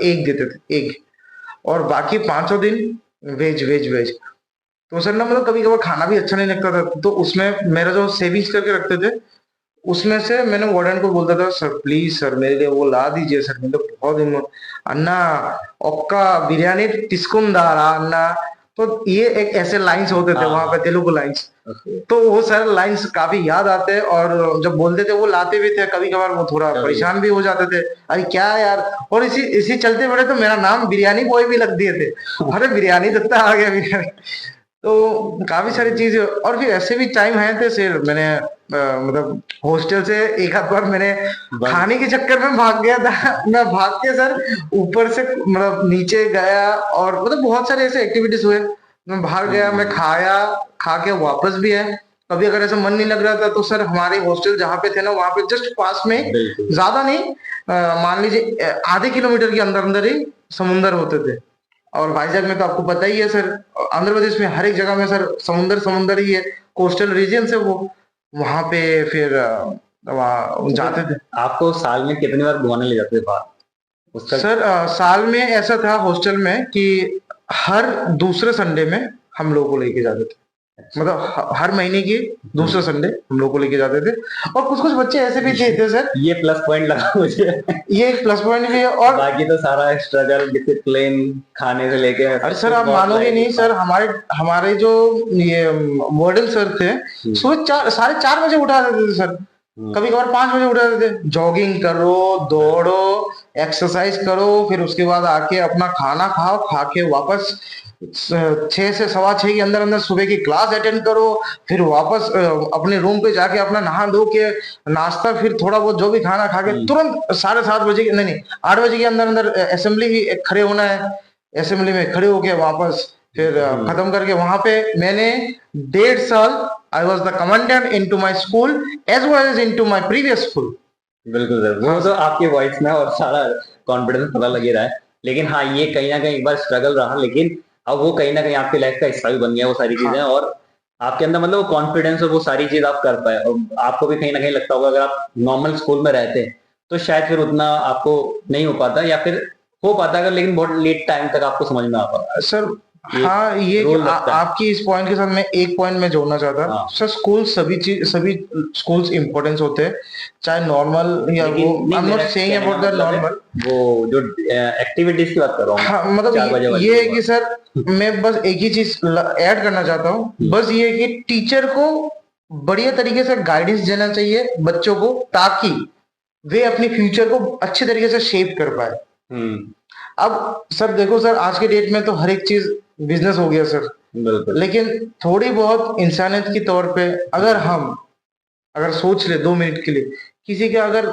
एग देते थे, एग, और बाकी 5 दिन वेज वेज वेज। तो सर ना मतलब कभी कभार खाना भी अच्छा नहीं लगता था, तो उसमें मेरा जो सेविंग्स करके रखते थे उसमें से मैंने वार्डन को बोलता था सर प्लीज सर मेरे लिए वो ला दीजिए सर, मतलब बहुत अन्ना ओक्का बिरयानी टिस्कुंदारा अन्ना। तो ये एक ऐसे लाइंस होते थे वहां पे, तेलुगु लाइंस। तो वो सर लाइंस काफी याद आते हैं, और जब बोलते थे वो लाते भी थे, कभी कभार वो थोड़ा परेशान भी हो जाते थे, अरे क्या यार, और इसी इसी चलते बड़े तो मेरा नाम बिरयानी बॉय भी लग दिए थे। अरे बिरयानी दत्ता आ गया बिरयानी। तो काफी सारी चीजें, और फिर ऐसे भी टाइम है थे सर, मैंने मतलब हॉस्टल से एक आध बार मैंने खाने के चक्कर में भाग गया था। मैं भाग के सर ऊपर से मतलब नीचे गया, और मतलब बहुत सारे ऐसे एक्टिविटीज हुए, मैं बाहर गया, मैं खाया, खा के वापस भी है। कभी अगर ऐसा मन नहीं लग रहा था तो सर हमारे हॉस्टल जहाँ पे थे ना, वहां पे जस्ट पास में, ज्यादा नहीं, मान लीजिए आधे किलोमीटर के अंदर अंदर ही समुंदर होते थे। और वाइजैक में तो आपको पता ही है सर, आंध्र प्रदेश में हर एक जगह में सर समुंदर समुंदर ही है, कोस्टल रीजन से वो, वहां पे फिर वहाँ जाते थे। आपको साल में कितनी बार घुमाने ले जाते थे बाहर उसका? सर साल में ऐसा था हॉस्टल में कि हर दूसरे संडे में हम लोग को लेके जाते थे। मतलब हर महीने की दूसरा संडे हम लोग को लेके जाते थे। और कुछ कुछ बच्चे ऐसे भी थे सर, ये प्लस पॉइंट लगा मुझे। ये एक प्लस पॉइंट भी है। और बाकी तो सारा स्ट्रगल, डिसिप्लिन, खाने से लेके अरे सब सर कुछ आप बहुत मानोगे लाइफ नहीं था। सर, हमारे हमारे जो ये वार्डन सर थे, सुबह 4:30 बजे उठा देते थे सर, कभी कभार 5 बजे उठा देते थे। जॉगिंग करो, दौड़ो, एक्सरसाइज करो, फिर उसके बाद आके अपना खाना खाओ, खा के वापस 6 से 6:15 के अंदर अंदर सुबह की क्लास अटेंड करो, फिर वापस अपने रूम पे जाके अपना नहा धो के नाश्ता, फिर थोड़ा बहुत जो भी खाना खा के तुरंत 7:30 बजे नहीं नहीं 8 बजे के अंदर अंदर असेंबली भी खड़े होना है। असेंबली में खड़े होके वापस फिर खत्म करके वहां पे मैंने 1.5 साल I was the commandant into my school as well as into my previous school. बिल्कुल सर, वो तो आपकी वॉइस में और सारा कॉन्फिडेंस पता लग ही रहा है। लेकिन हाँ, ये कहीं ना कहीं एक बार स्ट्रगल रहा, लेकिन अब वो कहीं ना कहीं आपकी लाइफ का हिस्सा भी बन गया वो सारी चीजें। हाँ और आपके अंदर मतलब वो कॉन्फिडेंस और वो सारी चीज आप कर पाए। और आपको भी कहीं ना कहीं लगता होगा अगर आप नॉर्मल स्कूल में रहते तो शायद फिर उतना आपको नहीं हो पाता, या फिर हो पाता अगर, लेकिन बहुत लेट टाइम तक आपको समझ में आ पाता। सर। हाँ ये कि रोल लगता है। आपकी इस पॉइंट के साथ मैं एक पॉइंट में जोड़ना चाहता हाँ, सर। स्कूल सभी स्कूल्स इंपॉर्टेंस होते हैं, चाहे नॉर्मल या लेकिन वो। नहीं, आई एम नॉट मेरा सेइंग कहने का अबाउट द मतलब है नॉर्मल। वो जो एक्टिविटीज की बात कर रहा हूँ मैं, हाँ मतलब 4 बजे वाली ये है की कि बात। सर मैं बस एक ही चीज ऐड करना चाहता हूँ, बस ये है कि टीचर को बढ़िया तरीके से गाइडेंस देना चाहिए बच्चों को, ताकि वे अपने फ्यूचर को अच्छे तरीके से शेप कर पाए। हम्म, अब सर देखो सर, आज के डेट में तो हर एक चीज बिजनेस हो गया सर, बिल्कुल। लेकिन थोड़ी बहुत इंसानियत के तौर पे अगर हम अगर सोच ले 2 मिनट के लिए, किसी के अगर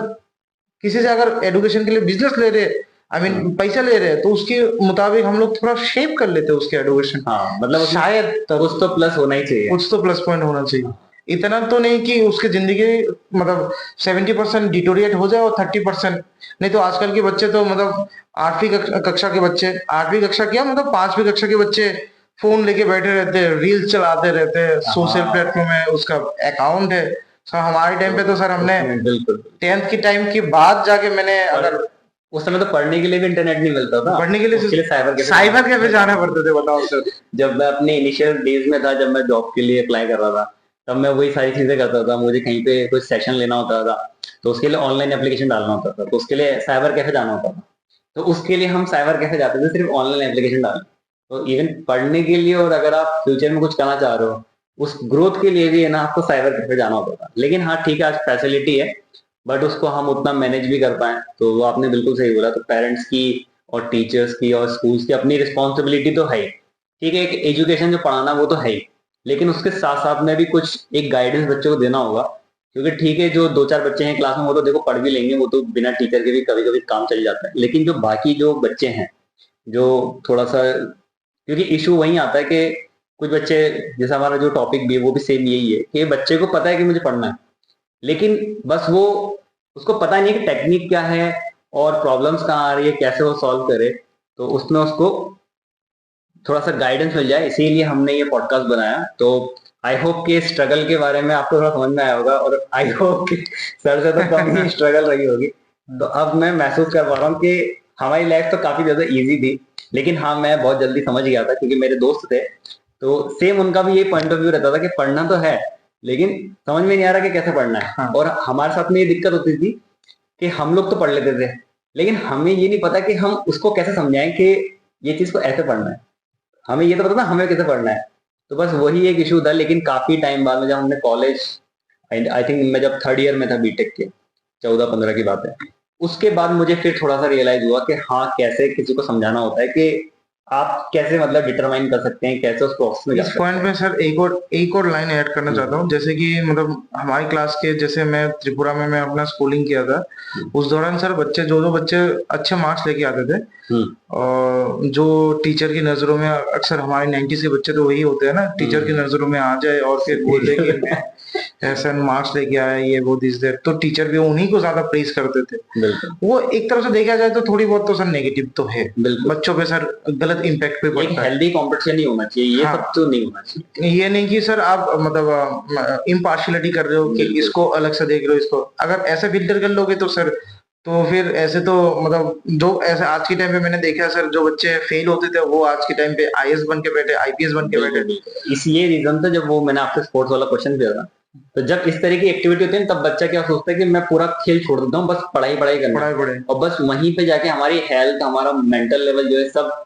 किसी से अगर एडुकेशन के लिए बिजनेस ले रहे, आई मीन पैसा ले रहे हैं, तो उसके मुताबिक हम लोग थोड़ा शेप कर लेते हैं उसके एडुकेशन। हाँ, मतलब उसमें शायद कुछ तो प्लस होना ही चाहिए। कुछ तो प्लस पॉइंट होना चाहिए। इतना तो नहीं कि उसकी जिंदगी मतलब 70% डिटोरिएट हो जाए और 30%। नहीं तो आजकल के बच्चे तो मतलब 8वीं कक्षा के बच्चे, 8वीं कक्षा क्या मतलब 5वीं कक्षा के बच्चे फोन लेके बैठे रहते हैं, रील्स चलाते रहते हैं, सोशल हाँ, प्लेटफॉर्म है, उसका अकाउंट है। सर हमारे टाइम पे तो सर हमने उसमें बिल्कुल। 10th की टाइम के बाद जाके मैंने और अगर उस समय तो पढ़ने के लिए भी इंटरनेट नहीं मिलता था। पढ़ने के लिए उसके लिए साइबर कैफे साइबर कैफे जाना पड़ते थे, बताओ सर। जब मैं अपने इनिशियल डेज में था, जब मैं जॉब के लिए अप्लाई कर रहा था, तब मैं वही सारी चीजें करता था। मुझे कहीं पे कुछ सेशन लेना होता था तो उसके लिए ऑनलाइन एप्लीकेशन डालना होता था, तो उसके लिए साइबर कैफे जाना होता था। तो उसके लिए हम साइबर कैफे जाते थे सिर्फ ऑनलाइन एप्लीकेशन डालने। तो इवन पढ़ने के लिए, और अगर आप फ्यूचर में कुछ करना चाह रहे हो उस ग्रोथ के लिए भी, है ना, आपको साइबर कैफे जाना होता था। लेकिन हाँ ठीक है, आज फैसिलिटी है, बट उसको हम उतना मैनेज भी कर पाए तो वो आपने बिल्कुल सही बोला। तो पेरेंट्स की और टीचर्स की और स्कूल्स की अपनी रिस्पॉन्सिबिलिटी तो है ही। ठीक है, एक एजुकेशन जो पढ़ाना वो तो है ही, लेकिन उसके साथ साथ में भी कुछ एक गाइडेंस बच्चों को देना होगा। क्योंकि ठीक है, जो 2-4 बच्चे हैं क्लास में वो तो देखो पढ़ भी लेंगे, वो तो बिना टीचर के भी कभी कभी काम चल जाता है। लेकिन जो बाकी जो बच्चे हैं, जो थोड़ा सा, क्योंकि इशू वही आता है कि कुछ बच्चे, जैसा हमारा जो टॉपिक भी है वो भी सेम यही है कि बच्चे को पता है कि मुझे पढ़ना है, लेकिन बस वो, उसको पता नहीं है कि टेक्निक क्या है और प्रॉब्लम्स कहाँ आ रही है, कैसे वो सॉल्व करे। तो उसमें उसको थोड़ा सा गाइडेंस मिल जाए, इसीलिए हमने ये पॉडकास्ट बनाया। तो आई होप कि स्ट्रगल के बारे में आपको थोड़ा समझ में आया होगा, और आई होप कि सर से तो कम ही स्ट्रगल रही होगी। तो अब मैं महसूस कर पा रहा हूँ कि हमारी लाइफ तो काफी ज्यादा इजी थी, लेकिन हाँ मैं बहुत जल्दी समझ गया था क्योंकि मेरे दोस्त थे, तो सेम उनका भी ये पॉइंट ऑफ व्यू रहता था कि पढ़ना तो है, लेकिन समझ में नहीं आ रहा कि कैसे पढ़ना है। हाँ। और हमारे साथ में ये दिक्कत होती थी कि हम लोग तो पढ़ लेते थे, लेकिन हमें ये नहीं पता कि हम उसको कैसे समझाएं कि ये चीज को ऐसे पढ़ना है। हमें ये तो पता था हमें कैसे पढ़ना है। तो बस वही एक इशू था। लेकिन काफी टाइम बाद में जब हमने कॉलेज, आई थिंक मैं जब 3rd ईयर में था बीटेक के, 14-15 की बात है, उसके बाद मुझे फिर थोड़ा सा रियलाइज हुआ कि हाँ कैसे किसी को समझाना होता है कि आप कैसे मतलब डिटरमाइन कर सकते हैं, कैसे उस प्रोसेस में जा इस सकते पॉइंट में सर एक और लाइन ऐड करना चाहता हूँ। जैसे कि मतलब हमारी क्लास के, जैसे मैं त्रिपुरा में मैं अपना स्कूलिंग किया था, उस दौरान सर बच्चे जो बच्चे अच्छे मार्क्स लेके आते थे, हैं। और जो टीचर की नजरों में, अक्सर हमारे 90s के बच्चे तो वही होते हैं ना, टीचर की नजरों में आ जाए और फिर बोलते हैं कि मैं ऐसा मार्क्स लेके आया, ये वो दिस दैट, तो टीचर भी उन्हीं को ज्यादा प्रेज करते थे। बिल्कुल वो एक तरफ से देखा जाए तो थोड़ी बहुत तो सर नेगेटिव तो है, बिल्कुल। बच्चों पे सर गलत इम्पैक्ट भी एक पड़ता है। हेल्दी कॉम्पिटिशन ही होना चाहिए, ये हाँ। सब तो नहीं होना चाहिए। ये नहीं कि सर आप मतलब इम्पार्शियलिटी कर रहे हो कि बिल्कुल। इसको अलग से देख रहे हो, इसको अगर ऐसे फिल्टर कर लोगे तो सर तो फिर ऐसे तो मतलब जो ऐसे आज के टाइम पे मैंने देखा है सर, जो बच्चे फेल होते थे वो आज के टाइम पे आईएएस बन के बैठे, आईपीएस बन के बिल्कुल बैठे। बिल्कुल, इस ये रीजन था जब वो मैंने आपसे स्पोर्ट्स वाला क्वेश्चन किया था। तो जब इस तरह की एक्टिविटी होती है तब बच्चा क्या सोचता है कि मैं पूरा खेल छोड़ देता हूँ, बस पढ़ाई पढ़ाई करना है। पढ़ाई पढ़ाई। और बस वहीं पे जाके हमारी हेल्थ, हमारा मेंटल लेवल जो है सब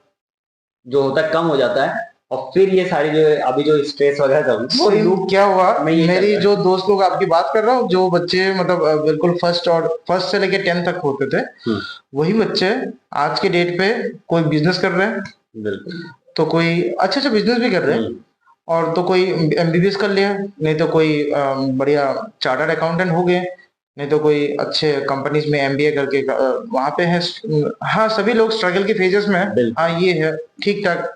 जो होता है कम हो जाता है। और फिर ये सारी जो है अभी जो स्ट्रेस वगैरह सब वो सेम लूप क्या हुआ, में ये चल मेरी रहा है। जो दोस्त लोग आपकी बात कर रहा हूँ, जो बच्चे मतलब बिल्कुल फर्स्ट से लेके 10 तक होते थे, वही बच्चे आज के डेट पे कोई बिजनेस कर रहे हैं, बिल्कुल। तो कोई अच्छा अच्छा बिजनेस भी कर रहे हैं, और तो कोई एमबीबीएस कर लिया, नहीं तो कोई बढ़िया चार्टर्ड अकाउंटेंट हो गए, नहीं तो कोई अच्छे कंपनीज में एमबीए करके वहां पे है। हाँ, सभी लोग स्ट्रगल के फेजेस में है। बिल्कुल। हाँ, ये है ठीक ठाक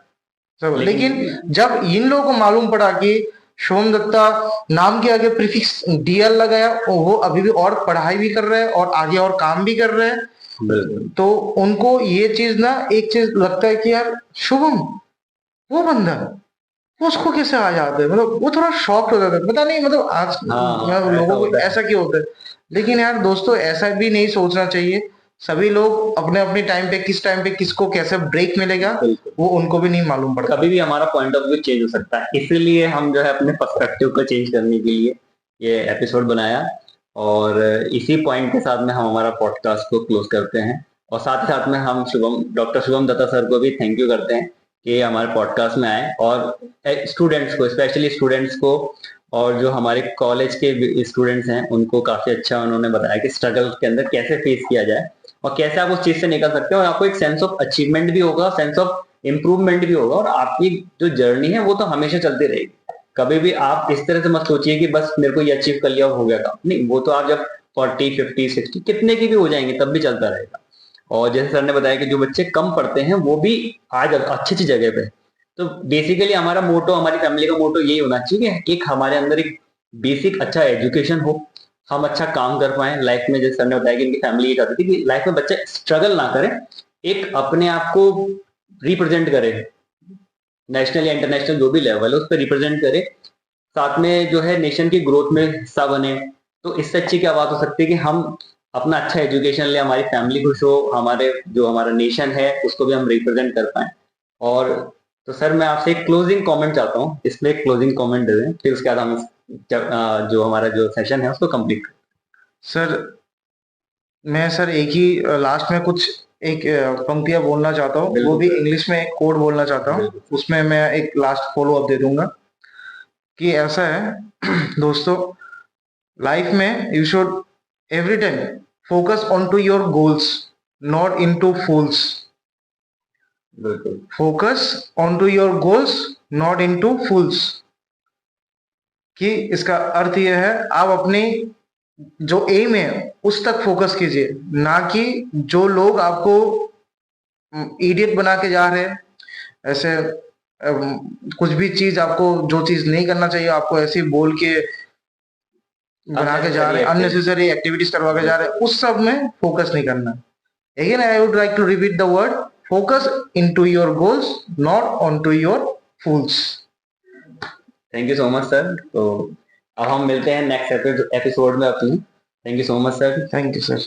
सब। लेकिन लेकिन जब इन लोगों को मालूम पड़ा कि सोम दत्ता नाम के आगे प्रीफिक्स डीएल लगाया, और वो अभी भी और पढ़ाई भी कर रहे हैं और आगे और काम भी कर रहे हैं, बिल्कुल तो उनको ये चीज ना, एक चीज लगता है कि यार शुभम वो बंदा, उसको कैसे आ जाते हैं, मतलब वो थोड़ा शॉक्ड हो जाता है, पता नहीं मतलब आज हाँ, मतलब ऐसा लोगों को होता है। ऐसा क्यों होता है। लेकिन यार दोस्तों, ऐसा भी नहीं सोचना चाहिए। सभी लोग अपने अपने टाइम पे किसको कैसे ब्रेक मिलेगा, बिल्कुल। वो उनको भी नहीं मालूम पड़ता। कभी भी हमारा पॉइंट ऑफ व्यू चेंज हो सकता है, इसीलिए हम जो है अपने पर्सपेक्टिव को चेंज करने के लिए ये एपिसोड बनाया। और इसी पॉइंट के साथ में हम हमारा पॉडकास्ट को क्लोज करते हैं। और साथ ही साथ में हम डॉक्टर शुभम दत्ता सर को भी थैंक यू करते हैं कि हमारे पॉडकास्ट में आए, और स्टूडेंट्स को, स्पेशली स्टूडेंट्स को, और जो हमारे कॉलेज के स्टूडेंट्स हैं उनको काफी अच्छा उन्होंने बताया कि स्ट्रगल के अंदर कैसे फेस किया जाए और कैसे आप उस चीज से निकल सकते हैं, और आपको एक सेंस ऑफ अचीवमेंट भी होगा, सेंस ऑफ इम्प्रूवमेंट भी होगा, और आपकी जो जर्नी है वो तो हमेशा चलती रहेगी। कभी भी आप इस तरह से मत सोचिए कि बस मेरे को ये अचीव कर लिया हो गया काम, नहीं, वो तो आप जब 40, 50, 60 कितने की भी हो जाएंगे तब भी चलता रहेगा। और जैसे सर ने बताया कि जो बच्चे कम पढ़ते हैं वो भी आज अच्छी अच्छी जगह पे। तो बेसिकली हमारा मोटो, हमारी फैमिली का मोटो यही होना चाहिए कि एक हमारे अंदर एक बेसिक अच्छा एजुकेशन हो, हम अच्छा काम कर पाए लाइफ में। जैसे सर ने बताया कि इनकी फैमिली ये चाहती थी कि लाइफ में बच्चे स्ट्रगल ना करें, एक अपने आप को रिप्रेजेंट करे, नेशनल या इंटरनेशनल जो भी लेवल है उस पर रिप्रेजेंट करे, साथ में जो है नेशन की ग्रोथ में हिस्सा बने। तो इससे अच्छी क्या बात हो सकती है कि हम अपना अच्छा एजुकेशन ले, हमारी फैमिली खुश हो, हमारे जो हमारा नेशन है उसको भी हम रिप्रेजेंट कर पाए। और तो सर मैं आपसे एक क्लोजिंग कमेंट चाहता हूँ, इसमें एक क्लोजिंग कमेंट दे दें, फिर उसके बाद हम जो हमारा जो सेशन है उसको कंप्लीट करें। सर, मैं सर एक ही लास्ट में कुछ एक पंक्तियां बोलना चाहता हूँ, वो भी इंग्लिश में एक कोड बोलना चाहता हूँ, उसमें मैं एक लास्ट फॉलो अप दे दूंगा कि ऐसा है दोस्तों, लाइफ में you should every time focus on to your goals, not in to fools. बिल्कुल focus on to your goals, not in to fools. कि इसका अर्थ यह है, आप अपनी जो एम है उस तक फोकस कीजिए, ना कि जो लोग आपको इडियट बना के जा रहे हैं, ऐसे कुछ भी चीज आपको, जो चीज नहीं करना चाहिए आपको ऐसे ही बोल के बना के जा रहे हैं, अननेसेसरी एक्टिविटीज करवा के जा रहे हैं, उस सब में फोकस नहीं करना। Again I would like to repeat the word, focus into your goals, not on to your fools. Thank you so much sir. तो अब हम मिलते हैं नेक्स्ट एपिसोड में अपनी। Thank you so much sir. Thank you sir.